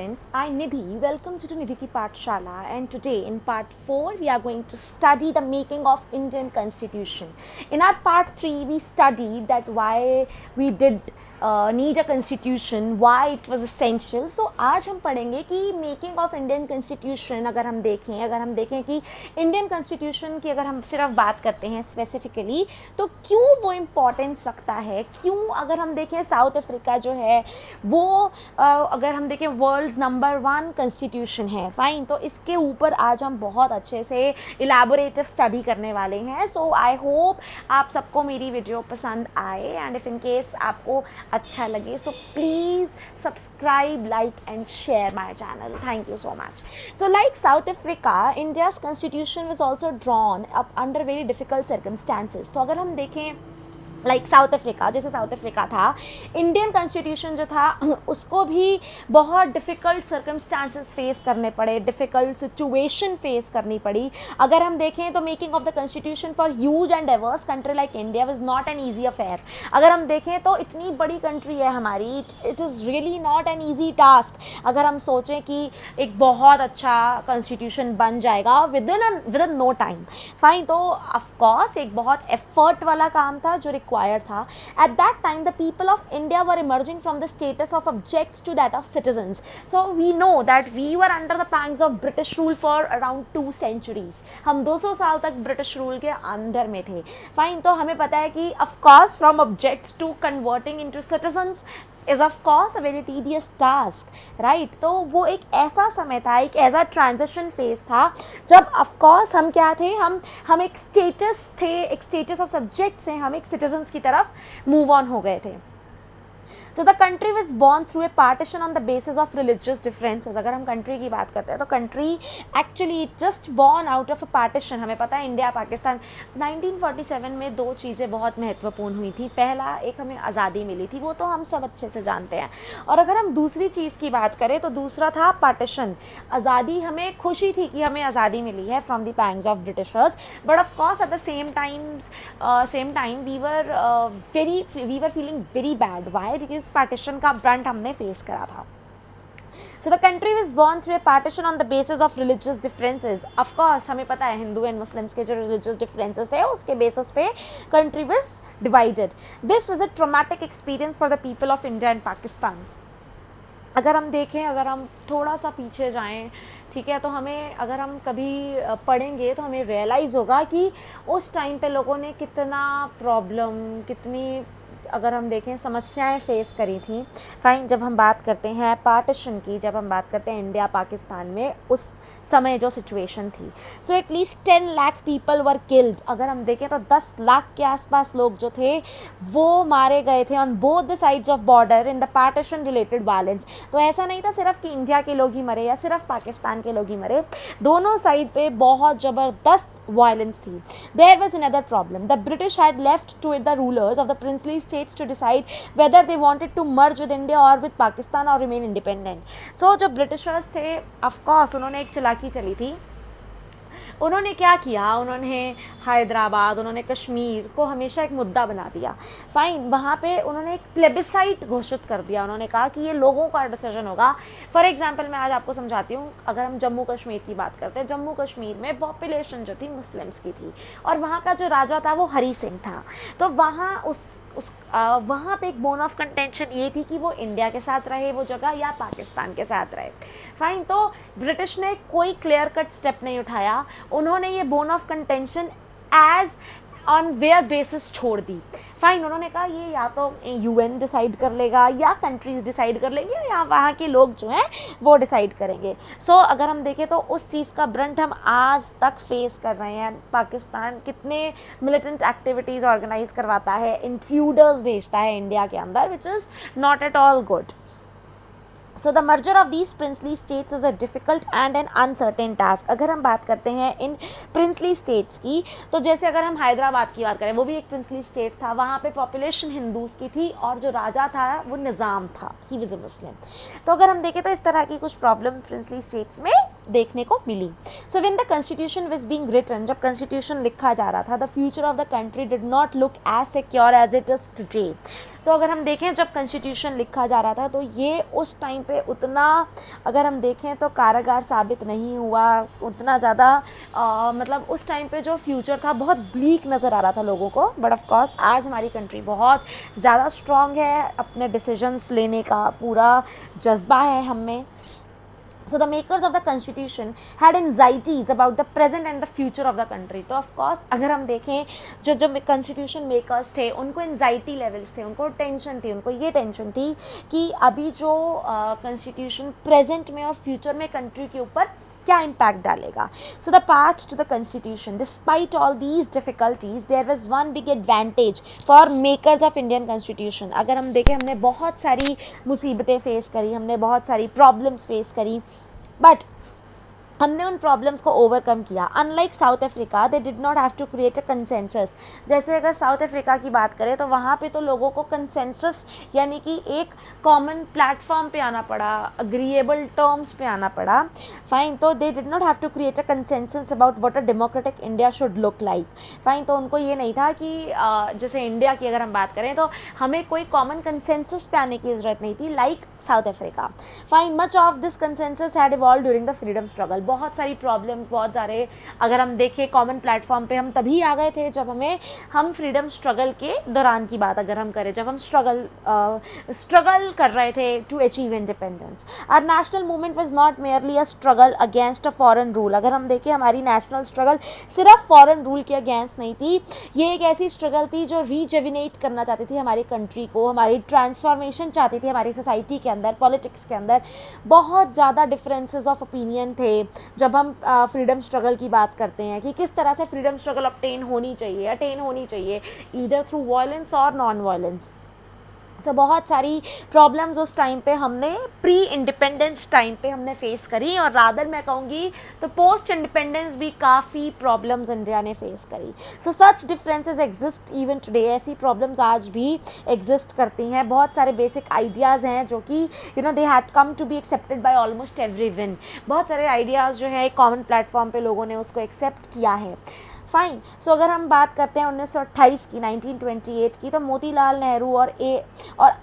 students, I Nidhi welcomes you to Nidhi Ki Pathshala, and today in part 4 we are going to study the making of Indian Constitution. In our part 3 we studied that why we did need a constitution, why it was essential. So आज हम पढ़ेंगे कि making of Indian constitution अगर हम देखें कि Indian constitution की अगर हम सिर्फ बात करते हैं स्पेसिफिकली तो क्यों वो इम्पोर्टेंस रखता है, क्यों अगर हम देखें साउथ अफ्रीका जो है वो अगर हम देखें वर्ल्ड नंबर 1 कॉन्स्टिट्यूशन है, फाइन। तो इसके ऊपर आज हम बहुत अच्छे से इलैबोरेटिव स्टडी करने वाले हैं। सो आई होप आप सबको मेरी वीडियो पसंद आए, एंड इफ इन केस आपको अच्छा लगे so please subscribe, like and share my channel. Thank you so much. So like South Africa, India's constitution was also drawn up under very difficult circumstances. तो अगर हम देखें like south Africa, जैसे south Africa था, Indian constitution जो था उसको भी बहुत डिफ़िकल्ट सर्कमस्टांसेस फेस करने पड़े, डिफ़िकल्ट सिचुएशन फेस करनी पड़ी। अगर हम देखें तो making of the constitution for huge and diverse country like India was not an easy affair. अगर हम देखें तो इतनी बड़ी कंट्री है हमारी, it is really not an easy task. अगर हम सोचें कि एक बहुत अच्छा कॉन्स्टिट्यूशन बन जाएगा within no time, fine, तो ऑफकोर्स एक बहुत एफर्ट वाला काम था जो था। At that time, the people of India were emerging from the status of objects to that of citizens. So we know that we were under the pangs of British rule for around 2 centuries. हम 200 साल तक British rule के अंदर में थे, fine. तो हमें पता है कि of course from objects to converting into citizens is of course a very tedious task, right? तो वो एक ऐसा समय था, एक ऐसा ट्रांजिशन फेज था जब of course हम क्या थे, हम एक स्टेटस ऑफ सब्जेक्ट से हम एक सिटीजन्स की तरफ मूव ऑन हो गए थे। So the country was born through a partition on the basis of religious differences. अगर हम कंट्री की बात करते हैं तो country actually just born out of a partition. हमें पता है इंडिया पाकिस्तान 1947 में 2 चीज़ें बहुत महत्वपूर्ण हुई थी। पहला, एक हमें आज़ादी मिली थी, वो तो हम सब अच्छे से जानते हैं, और अगर हम दूसरी चीज़ की बात करें तो दूसरा था पार्टीशन। आज़ादी, हमें खुशी थी कि हमें आज़ादी मिली है from the pangs of Britishers, but of course at the same time we were feeling very bad. Why? Because partition का ब्रंट हमने फेस करा था। So the country was born through a partition on the basis of religious differences. Of course हमें पता है Hindu and Muslims के जो religious differences थे उसके बेसिस पे country was divided. This was a traumatic experience for the people of India and Pakistan. अगर हम देखें, अगर हम थोड़ा सा पीछे जाएं, ठीक है, तो हमें अगर हम कभी पढ़ेंगे तो हमें रियलाइज़ होगा कि उस टाइम पे लोगों ने कितना प्रॉब्लम, कितनी अगर हम देखें समस्याएं फेस करी थी, फाइन। जब हम बात करते हैं पार्टीशन की, जब हम बात करते हैं इंडिया पाकिस्तान में उस समय जो सिचुएशन थी, so at least 10 lakh people were killed. अगर हम देखें तो 10 लाख के आसपास लोग जो थे वो मारे गए थे on both the sides of border in the partition related violence. तो ऐसा नहीं था सिर्फ कि इंडिया के लोग ही मरे या सिर्फ पाकिस्तान के लोग ही मरे, दोनों साइड पे बहुत ज़बरदस्त violence थी। There was another problem. The British had left to the rulers of the princely states to decide whether they wanted to merge with India or with Pakistan or remain independent. So जो Britishers थे, of course उन्होंने एक चालाकी चली थी। उन्होंने क्या किया, उन्होंने हैदराबाद, उन्होंने कश्मीर को हमेशा एक मुद्दा बना दिया, फाइन। वहाँ पे उन्होंने एक प्लेबिसाइट घोषित कर दिया। उन्होंने कहा कि ये लोगों का डिसीजन होगा। फॉर एग्जांपल मैं आज आपको समझाती हूँ। अगर हम जम्मू कश्मीर की बात करते हैं, जम्मू कश्मीर में पॉपुलेशन जो थी मुस्लिम्स की थी, और वहाँ का जो राजा था वो हरी सिंह था। तो वहाँ वहाँ पे एक बोन ऑफ कंटेंशन ये थी कि वो इंडिया के साथ रहे वो जगह या पाकिस्तान के साथ रहे, फाइन। तो ब्रिटिश ने कोई क्लियर कट स्टेप नहीं उठाया, उन्होंने ये bone of contention as on where basis छोड़ दी, फाइन। उन्होंने कहा ये या तो यूएन डिसाइड कर लेगा या कंट्रीज डिसाइड कर लेंगे या वहाँ के लोग जो हैं वो डिसाइड करेंगे। सो अगर हम देखें तो उस चीज़ का ब्रंट हम आज तक फेस कर रहे हैं। पाकिस्तान कितने मिलिटेंट एक्टिविटीज़ ऑर्गेनाइज करवाता है, इंट्रूडर्स भेजता है इंडिया के अंदर, which is not at all good. So the merger of these princely states is a difficult and an uncertain task. अगर हम बात करते हैं इन princely states की, तो जैसे अगर हम हैदराबाद की बात करें, वो भी एक princely state था, वहाँ पे population हिंदूज की थी और जो राजा था वो निज़ाम था, he was a Muslim. तो अगर हम देखें तो इस तरह की कुछ प्रॉब्लम princely states में देखने को मिली। So when the constitution was being written, जब कॉन्स्टिट्यूशन लिखा जा रहा था, the future of the country did not look as secure as it is today. तो अगर हम देखें जब कॉन्स्टिट्यूशन लिखा जा रहा था तो ये उस टाइम पे उतना, अगर हम देखें तो कारगर साबित नहीं हुआ, उतना ज़्यादा मतलब उस टाइम पे जो फ्यूचर था बहुत ब्लीक नज़र आ रहा था लोगों को। बट ऑफ कोर्स आज हमारी कंट्री बहुत ज़्यादा स्ट्रॉन्ग है, अपने डिसीजंस लेने का पूरा जज्बा है हम में। So the makers of the constitution had anxieties about the present and the future of the country. तो of course अगर हम देखें जो जो constitution makers थे उनको anxiety levels थे, उनको टेंशन थी, उनको ये टेंशन थी कि अभी जो constitution present में और future में country के ऊपर क्या इम्पैक्ट डालेगा। So the path to the constitution, despite all these difficulties, there was one big advantage for makers of Indian constitution. अगर हम देखें हमने बहुत सारी मुसीबतें फेस करी, हमने बहुत सारी प्रॉब्लम्स फेस करी, बट हमने उन प्रॉब्लम्स को ओवरकम किया। Unlike South Africa, they did not have to create a consensus. जैसे अगर साउथ अफ्रीका की बात करें तो वहाँ पे तो लोगों को कंसेंसस यानी कि एक कॉमन प्लेटफॉर्म पे आना पड़ा, अग्रीएबल टर्म्स पे आना पड़ा, फाइन। तो they did not have to create a consensus about what a democratic India should look like, fine. तो उनको ये नहीं था कि जैसे इंडिया की अगर हम बात करें तो हमें कोई कॉमन कंसेंसस पे आने की जरूरत नहीं थी, like south Africa, fine. Much of this consensus had evolve during the freedom struggle. बहुत सारी प्रॉब्लम्स, बहुत सारे, अगर हम देखें कॉमन प्लेटफॉर्म पे हम तभी आ गए थे जब हम फ्रीडम स्ट्रगल के दौरान की बात अगर हम करें, जब हम स्ट्रगल कर रहे थे to achieve independence. Our national movement was not merely a struggle against a foreign rule. अगर हम देखें हमारी नेशनल स्ट्रगल सिर्फ फॉरेन रूल के अगेंस्ट नहीं थी, ये एक ऐसी स्ट्रगल थी जो रीजेविनेट करना चाहती थी हमारी कंट्री को, हमारी ट्रांसफॉर्मेशन चाहती थी हमारी सोसाइटी के अंदर, पॉलिटिक्स के अंदर। बहुत ज़्यादा डिफरेंसेस ऑफ ओपिनियन थे जब हम फ्रीडम स्ट्रगल की बात करते हैं कि किस तरह से फ्रीडम स्ट्रगल अटेन होनी चाहिए, ईदर थ्रू वायलेंस और नॉन वायलेंस। सो बहुत सारी प्रॉब्लम्स उस टाइम पे हमने प्री इंडिपेंडेंस टाइम पे हमने फेस करी, और रादर मैं कहूँगी तो पोस्ट इंडिपेंडेंस भी काफ़ी प्रॉब्लम्स इंडिया ने फेस करी। सो सच डिफरेंसेस एग्जिस्ट इवन टुडे। ऐसी प्रॉब्लम्स आज भी एग्जिस्ट करती हैं। बहुत सारे बेसिक आइडियाज़ हैं जो कि they had come to be accepted by almost everyone. बहुत सारे आइडियाज़ जो है कॉमन प्लेटफॉर्म पे लोगों ने उसको एक्सेप्ट किया है, फाइन। सो अगर हम बात करते हैं 1928 की, 1928 की, तो मोतीलाल नेहरू और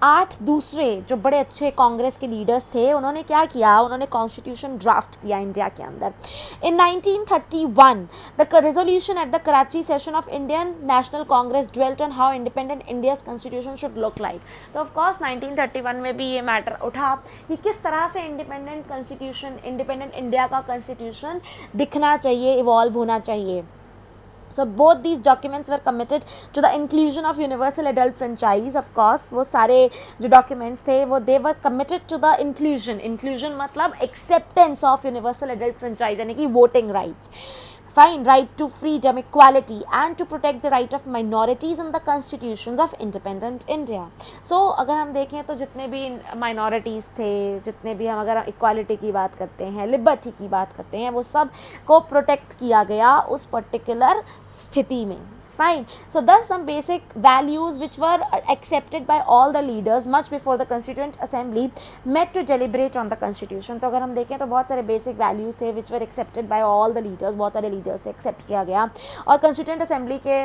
8 दूसरे जो बड़े अच्छे कांग्रेस के लीडर्स थे, उन्होंने क्या किया, उन्होंने कॉन्स्टिट्यूशन ड्राफ्ट किया इंडिया के अंदर। इन 1931 the resolution at the Karachi session of Indian national Congress dwelt on how independent India's constitution should look like. तो ऑफ कोर्स 1931 में भी ये मैटर उठा कि किस तरह से इंडिपेंडेंट इंडिया का कॉन्स्टिट्यूशन दिखना चाहिए, इवॉल्व होना चाहिए। So both these documents were committed to the inclusion of universal adult franchise. Of course वो सारे जो documents थे वो they were committed to the inclusion मतलब acceptance of universal adult franchise यानी कि voting rights, fine, right to freedom, equality and to protect the right of minorities in the constitutions of independent India. So अगर हम देखें तो जितने भी minorities थे, जितने भी हम अगर equality की बात करते हैं, liberty की बात करते हैं, वो सब को protect किया गया उस particular स्थिति में, fine. So thus some basic values which were accepted by all the leaders much before the constituent assembly met to deliberate on the constitution. तो अगर हम देखें तो बहुत सारे basic values थे which were accepted by all the leaders, बहुत सारे leaders से accept किया गया और constituent assembly के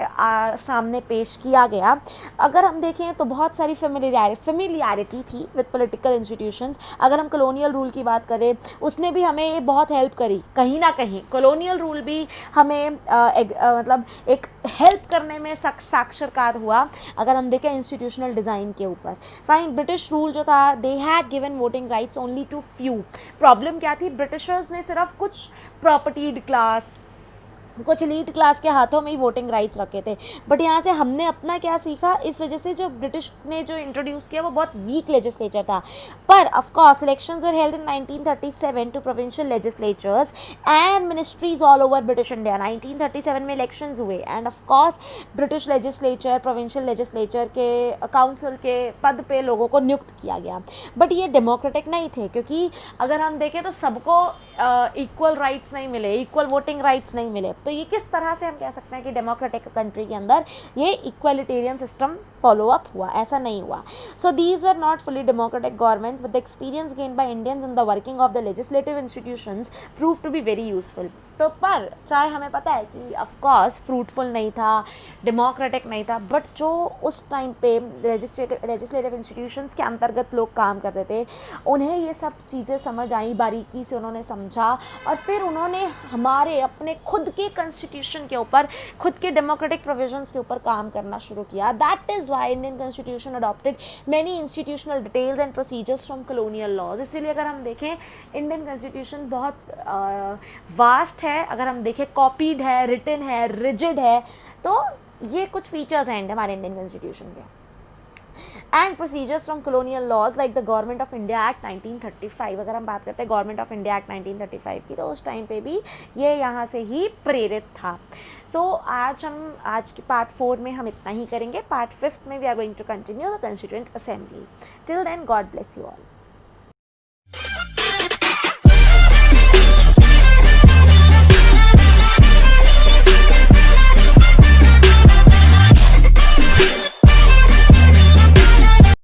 सामने पेश किया गया। अगर हम देखें तो बहुत सारी familiarity थी with political institutions। अगर हम colonial rule की बात करें उसने भी हमें बहुत help करी, कहीं ना कहीं colonial rule भी हमें मतलब एक हेल्प करने में साक्षरकार हुआ अगर हम देखें इंस्टीट्यूशनल डिज़ाइन के ऊपर, फाइन। ब्रिटिश रूल जो था they had given voting rights only to few. Problem क्या थी, ब्रिटिशर्स ने सिर्फ कुछ प्रॉपर्टीड क्लास, कुछ लीड क्लास के हाथों में ही वोटिंग राइट्स रखे थे। बट यहाँ से हमने अपना क्या सीखा, इस वजह से जो ब्रिटिश ने जो इंट्रोड्यूस किया वो बहुत वीक लेजिस्लेचर था। पर of course elections were held in 1937 to provincial legislatures and ministries all over British India. 1937 में इलेक्शंस हुए and of course British legislature, provincial legislature के काउंसिल के पद पे लोगों को नियुक्त किया गया। बट ये डेमोक्रेटिक नहीं थे क्योंकि अगर हम देखें तो सबको इक्वल राइट्स नहीं मिले, इक्वल वोटिंग राइट्स नहीं मिले। तो ये किस तरह से हम कह सकते हैं कि डेमोक्रेटिक कंट्री के अंदर ये इक्वालिटेरियन सिस्टम फॉलो अप हुआ, ऐसा नहीं हुआ। So these are not fully democratic governments but the experience gain by Indians in the working of the legislative institutions prove to be very useful. तो पर चाहे हमें पता है कि ऑफ कोर्स फ्रूटफुल नहीं था, डेमोक्रेटिक नहीं था, बट जो उस टाइम पे लेजिस्लेटिव इंस्टीट्यूशंस के अंतर्गत लोग काम करते थे, उन्हें ये सब चीज़ें समझ आई, बारीकी से उन्होंने समझा, और फिर उन्होंने हमारे अपने खुद के कॉन्स्टिट्यूशन के ऊपर, खुद के डेमोक्रेटिक प्रोविजंस के ऊपर काम करना शुरू किया. That is why Indian constitution adopted many institutional details and procedures from colonial laws. इसीलिए अगर हम देखें, इंडियन कॉन्स्टिट्यूशन बहुत वास्ट है. अगर हम देखें, कॉपीड है, रिटन है, रिजिड है. तो ये कुछ फीचर्स हैं हमारे इंडियन कॉन्स्टिट्यूशन के. And procedures from colonial laws like the government of India act 1935. अगर हम बात करते हैं गवर्नमेंट ऑफ इंडिया एक्ट 1935 की, तो उस टाइम पे भी ये यहाँ से ही प्रेरित था. सो आज की पार्ट 4 में हम इतना ही करेंगे. पार्ट 5 में we are going to continue the constituent assembly. Till then, God bless you all.